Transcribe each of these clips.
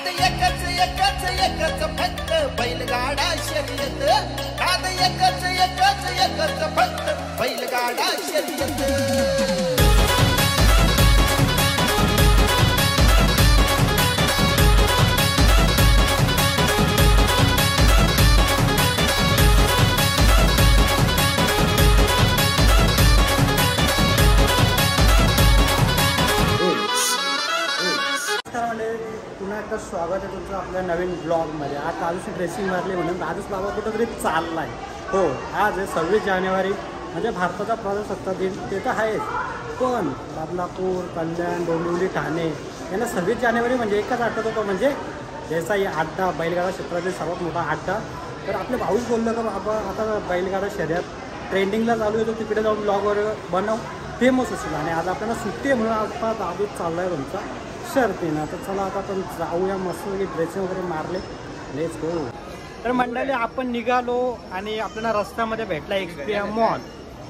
नाद एकच एकच एकच फक्त बैलगाडा शर्यत, नाद एकच एकच एकच फक्त बैलगाडा शर्यत. पुन्हा एकदा स्वागत आहे तुमचं आपल्या नवीन ब्लॉगमध्ये. आज दादूची ड्रेसिंग मारली म्हणून दादूच बाबा कुठंतरी चालला आहे. हो, आज आहे 26 जानेवारी म्हणजे भारताचा प्रजासत्ताक दिन. ते तर आहेच, पण बदलापूर, कल्याण, डोंबिवली, ठाणे यांना 26 जानेवारी म्हणजे एकच आठवत होतं, म्हणजे देसाई अड्डा, बैलगाडा क्षेत्रातील सर्वात मोठा अड्डा. तर आपले भाऊच बोललं का बाबा आता बैलगाडा शर्यत ट्रेंडिंगला चालू आहे, तो तिकडे जाऊन ब्लॉग वगैरे बनव, फेमस असेल. आणि आज आपल्याला सुट्टी आहे म्हणून आता दादूच चालला आहे तुमचा शर्तीनं. तर चला आता आपण जाऊया, मस्त ड्रेसिंग वगैरे मारले, लेट्स गो. तर मंडळी आपण निघालो आणि आपल्याला रस्त्यामध्ये भेटला एक्सप्रिया मॉल.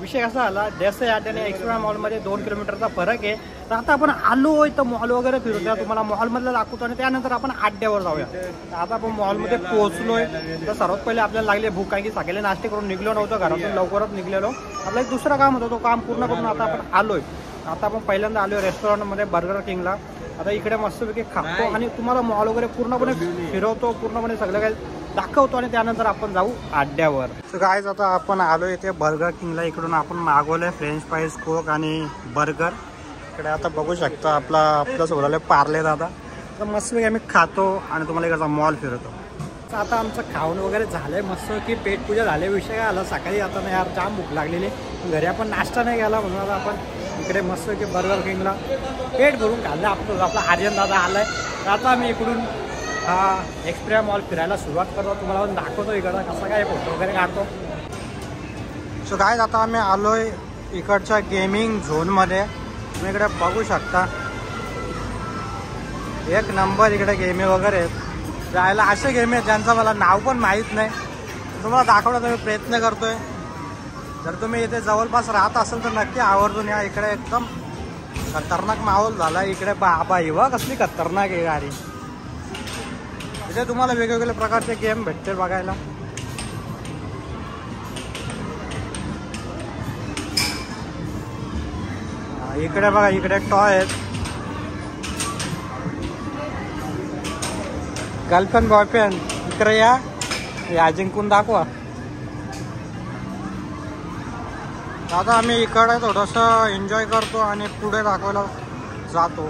विषय कसा आला, देसाई अड्डा आणि एक्सप्रिया मॉलमध्ये 2 किलोमीटरचा फरक आहे. तर आता आपण आलो तर मॉल वगैरे फिरूया, तुम्हाला मॉलमधलं दाखवतो आणि त्यानंतर आपण अड्ड्यावर जाऊया. तर आता आपण मॉलमध्ये पोहोचलोय. तर सर्वात पहिले आपल्याला लागले भूक, कारण की सगळे नाश्ते करून निघलो नव्हतं घरातून, लवकरच निघलेलो. आपलं एक दुसरं काम होतं, तो काम पूर्ण करून आता आपण आलोय. आता आपण पहिल्यांदा आलोय रेस्टॉरंटमध्ये बर्गर किंगला. आता इकडे मस्तपैकी खातो आणि तुम्हाला मॉल वगैरे पूर्णपणे फिरवतो, पूर्णपणे सगळं काही दाखवतो आणि त्यानंतर आपण जाऊ अड्ड्यावर. तर गाईज आता आपण आलो इथे बर्गर किंगला. इकडून आपण मागवलंय फ्रेंच फ्राईज, कोक आणि बर्गर. इकडे आता बघू शकता आपलं सोडवलं पार्ले दादा. तर मस्तपैकी आम्ही खातो आणि तुम्हाला इकडचा मॉल फिरवतो. तर आता आमचं खाऊन वगैरे झालंय, मस्त की पेटपूजा झाले. विषय काय आला, सकाळी आता नाही यार जाम भूक लागलेली, घरी आपण नाश्ता नाही गेला म्हणून आता आपण इकडे मस्त की बर्गर किंगला पेट भरून खाल्लं. आपला आर्यन दादा आलाय. तर आता आम्ही इकडून हा एक्सप्रिया मॉल फिरायला सुरुवात करतो, तुम्हाला दाखवतो इकडं कसं काय फोटो वगैरे काढतो. सो काय आता आम्ही आलोय इकडच्या गेमिंग झोनमध्ये. तुम्ही इकडे बघू शकता, एक नंबर इकडे गेमी वगैरे जायला. असे गेम आहेत ज्यांचं मला नाव पण माहीत नाही, तुम्हाला दाखवण्याचा मी प्रयत्न करतोय. जर तुम्ही इथे जवळपास राहत असेल तर नक्की आवर्जून या. इकडे एकदम खतरनाक माहोल झाला इकडे. बाबा इवा कसली खतरनाक आहे गाडी. इथे तुम्हाला वेगवेगळ्या प्रकारचे गेम भेटते बघायला. इकडे बघा, इकडे टॉय आहेत. गर्लफ्रेंड बॉयफ्रेंड इकडे या जिंकून दाखवा. आता आम्ही इकडे थोडंसं एन्जॉय करतो आणि पुढे दाखवायला जातो.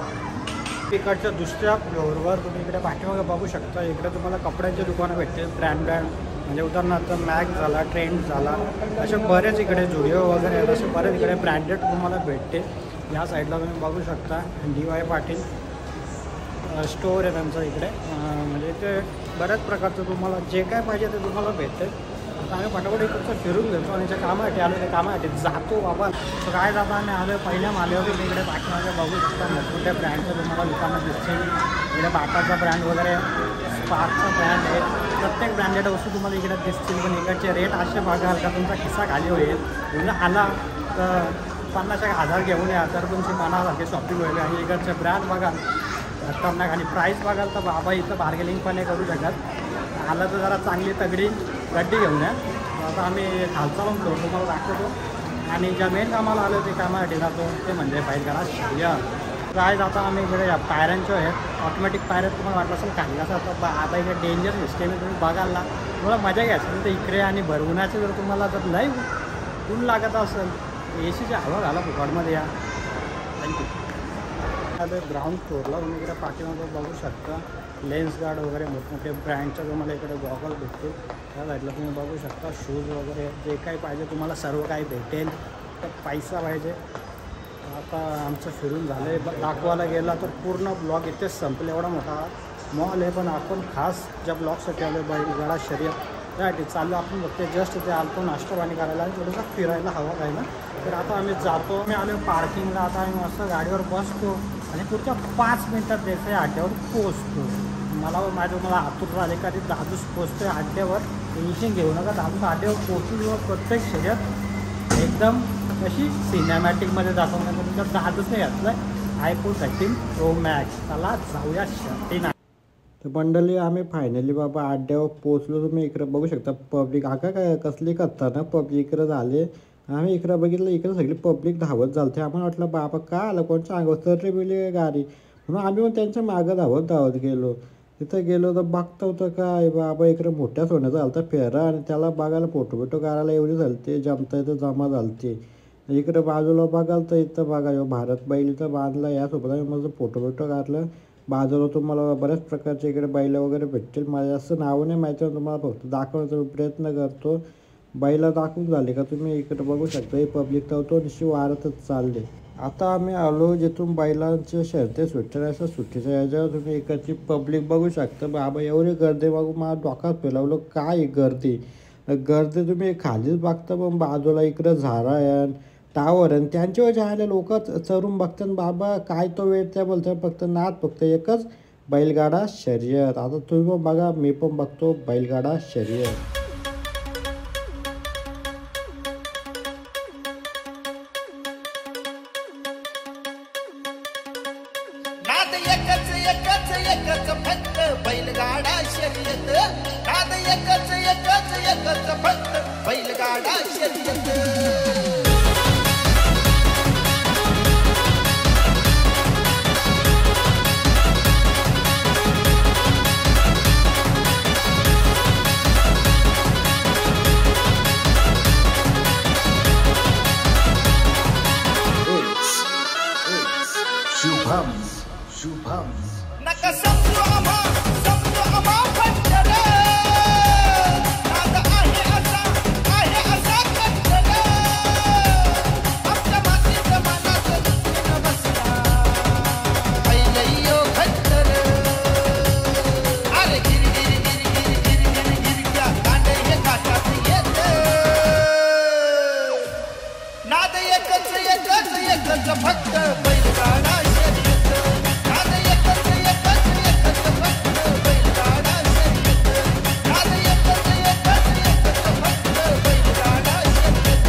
इकडच्या दुसऱ्या फ्लोअरवर तुम्ही इकडे पाठीमागे बघू शकता, इकडे तुम्हाला कपड्यांचे दुकानं भेटते. ब्रँड म्हणजे उदाहरणार्थ मॅग झाला, ट्रेंड झाला, असे बरेच इकडे जुडिओ वगैरे आहेत, असे बरेच इकडे ब्रँडेड तुम्हाला भेटते. या साईडला तुम्ही बघू शकता DY पाटील स्टोअर आहे त्यांचं इकडे. म्हणजे इथे बऱ्याच प्रकारचं तुम्हाला जे काय पाहिजे ते तुम्हाला भेटते. आता आम्ही फटाफट इकडचं फिरून घेतो आणि ज्या कामासाठी आलो त्या कामासाठी जातो बाबा. तर काय जाता आम्ही आलो पहिल्या माल्यावर इकडे पाठीमागे बघू शकता मोठमोठ्या ब्रँडचं तुम्हाला दुकानं दिसतील. इकडे बाटाचा ब्रँड वगैरे, स्पार्कचा ब्रँड आहे, प्रत्येक ब्रँडेड वस्तू तुम्हाला इकडे दिसतील. पण इकडचे रेट असे बघाल का तुमचा खिस्सा खाली होईल. म्हणजे आला तर 50,000 घेऊन या तर तुमची मनासारखी शॉपिंग होईल. आणि इकडचे ब्रँड बघाल खतरनाक आणि प्राईस बघाल तर बाबा इथं बार्गेनिंग पण नाही करू शकत. आलं तर जरा चांगली तगडी गड्डी घेऊन या. आता आम्ही खालचा पण फ्लोर तुम्हाला दाखवतो आणि ज्या मेन कामाला आलो ते कामासाठी जातो ते म्हणजे बैलगाडा शर्यत. काय आता आम्ही इकडे पायऱ्यांच्या आहेत, ऑटोमॅटिक पायऱ्या तुम्हाला वाटलं असेल काढल्याचं. आता इकडे डेंजर सिस्टम आहे, तुम्ही बघायला तुम्हाला मजा घ्यायची तर इकडे. आणि भरवण्याचं जर तुम्हाला जर लई ऊन लागत असेल AC हवा घाला फुकटमध्ये या. थँक्यू. ग्राउंड फ्लोअरला तुम्ही इकडे पाठीमागे बघू शकता लेन्स गार्ड वगैरे मोठमोठे ब्रँडच्या तुम्हाला इकडे गॉगल भेटतील. त्या साईडला तुम्ही बघू शकता शूज वगैरे जे काही पाहिजे तुम्हाला सर्व काही भेटेल. तर पैसा पाहिजे. आता आमचं फिरून झालं आहे, दाखवायला गेला तर पूर्ण ब्लॉग इथेच संपले. एवढा मोठा मॉल आहे, पण आपण खास ज्या ब्लॉगसाठी आलो बैलगाडा शर्यत त्यासाठी चाललो. आपण बघते जस्ट इथे आलतो नाश्ता पाणी करायला आणि थोडंसं फिरायला हवं खायला. तर आता आम्ही जातो. आम्ही आलो पार्किंगला. आता आम्ही मस्त गाडीवर बसतो आणि पुढच्या 5 मिनटात देसाई अड्ड्यावर पोचतो. मला आतुर झाले का ते दादूच पोचतोय अड्ड्यावर. टेन्शन घेऊ नका, दादूच अड्ड्यावर पोचून प्रत्येक शर्यत एकदम कशी सिनेमॅटिकमध्ये दाखवण्याचं तुमच्या दादूच नाही घातलं iPhone 13 Pro Max. चला जाऊया शर्तीना. तर मंडळी आम्ही फायनली बाबा अड्ड्यावर पोचलो. तुम्ही इकडे बघू शकता पब्लिक आका काय कसली खतरनाक पब्लिक इकडे झाले. आम्ही इकडे बघितलं इकडे सगळी पब्लिक धावत झालते. आम्हाला वाटलं बाबा का आलं कोणच्या अंगावर तरी बिली गाडी म्हणून आम्ही पण त्यांच्या मागं धावत गेलो. तिथं गेलो तर बघता होतं काय बाबा इकडे मोठ्या सोन्याचा झालं तर फेरा आणि त्याला बघायला फोटो काढायला एवढी झालते जमता इथं जमा झालते. इकडे बाजूला बघाल तर इथं बघा भारत बैल इथं बांधला. यासोबत आम्ही माझं फोटो काढलं. बाजूला तुम्हाला बऱ्याच प्रकारचे इकडे बैल वगैरे भेटतील. माझ्या असं नाव नाही माहिती तुम्हाला फक्त दाखवण्याचा प्रयत्न करतो. बैला दाखवून झाले का तुम्ही इकडे बघू शकता. हे पब्लिक तर निश्चित वाढतच चालले. आता आम्ही आलो जिथून बैलांचे शर्ते सुट्टे असं सुट्टीच्या याच्यावर तुम्ही इकडची पब्लिक बघू शकता. बाबा एवढी गर्दी बघू मला डोक्यात फिरवलं काय गर्दी तुम्ही खालीच बघता पण बाजूला इकडं झारायन टावर आणि त्यांच्यावर जायला लोक चरून बघतात. बाबा काय तो वेळ त्या बोलतात फक्त नाद फक्त एकच बैलगाडा शर्यत. आता तुम्ही पण बघा मी पण बघतो बैलगाडा शर्यत. नाद एकच फक्त बैलगाडा शर्यत. नाद एकच फक्त बैलगाडा शर्यत. शुभम्स नका समजू आम्हा फटकन. नाद आहे असा फटकन. आमच्या मातीच्या मनात न बसला पहिलयो फटकन. अरे गिरी त्या कांडे हे काटात येत. नाद एकच फक्त बैलगाडा शर्यत. नाद एकच फक्त बैलगाडा शर्यत. नाद एकच फक्त बैलगाडा शर्यत.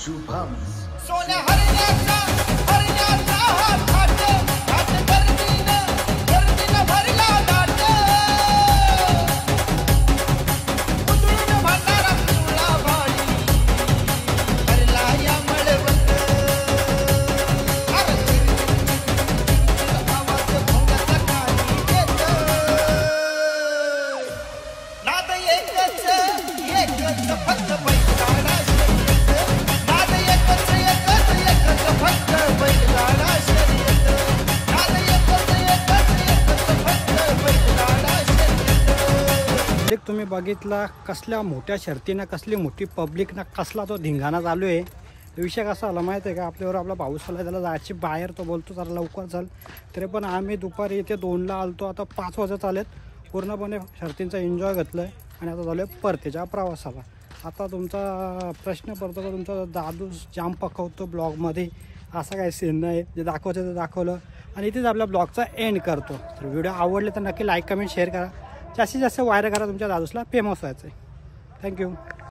शुभम्स सोन्या हरण्याचा हात घाट गर्दीनं भरला दाट. उतरून भंडारा तुला भाडी भरला या मळवट. अरे आवाज भोंगाचा काही देत. नाद एकच फक्त बैलगाडा शर्यत. नाद एकच फक्त बैलगाडा शर्यत. नाद एकच फक्त बैलगाडा शर्यत. एक तुम्ही बघितला कसल्या मोठ्या शर्तीनं कसली मोठी पब्लिक ना कसला तो धिंगाणा चालू आहे. विषय कसा आला माहिती आहे का आपल्यावर आपला पाऊस आला त्याला जायची बाहेर तो बोलतो जरा लवकर चाल. तरी पण आम्ही दुपारी इथे 2ला आलतो आता 5 वाजत आलेत. पूर्णपणे शर्तींचा एन्जॉय घेतलं आहे आणि आता झालं आहे परतीच्या प्रवासाला. आता तुमचा प्रश्न पडतो का तुमचा दादू जाम पकवतो ब्लॉगमध्ये असा काही सीन नाही. जे दाखवायचं ते दाखवलं आणि इथेच आपल्या ब्लॉगचा एंड करतो. तर व्हिडिओ आवडले तर नक्की लाईक कमेंट शेअर करा. जास्तीत जास्त वायर करा तुमच्या दादूसला फेमस व्हायचं आहे. थँक्यू.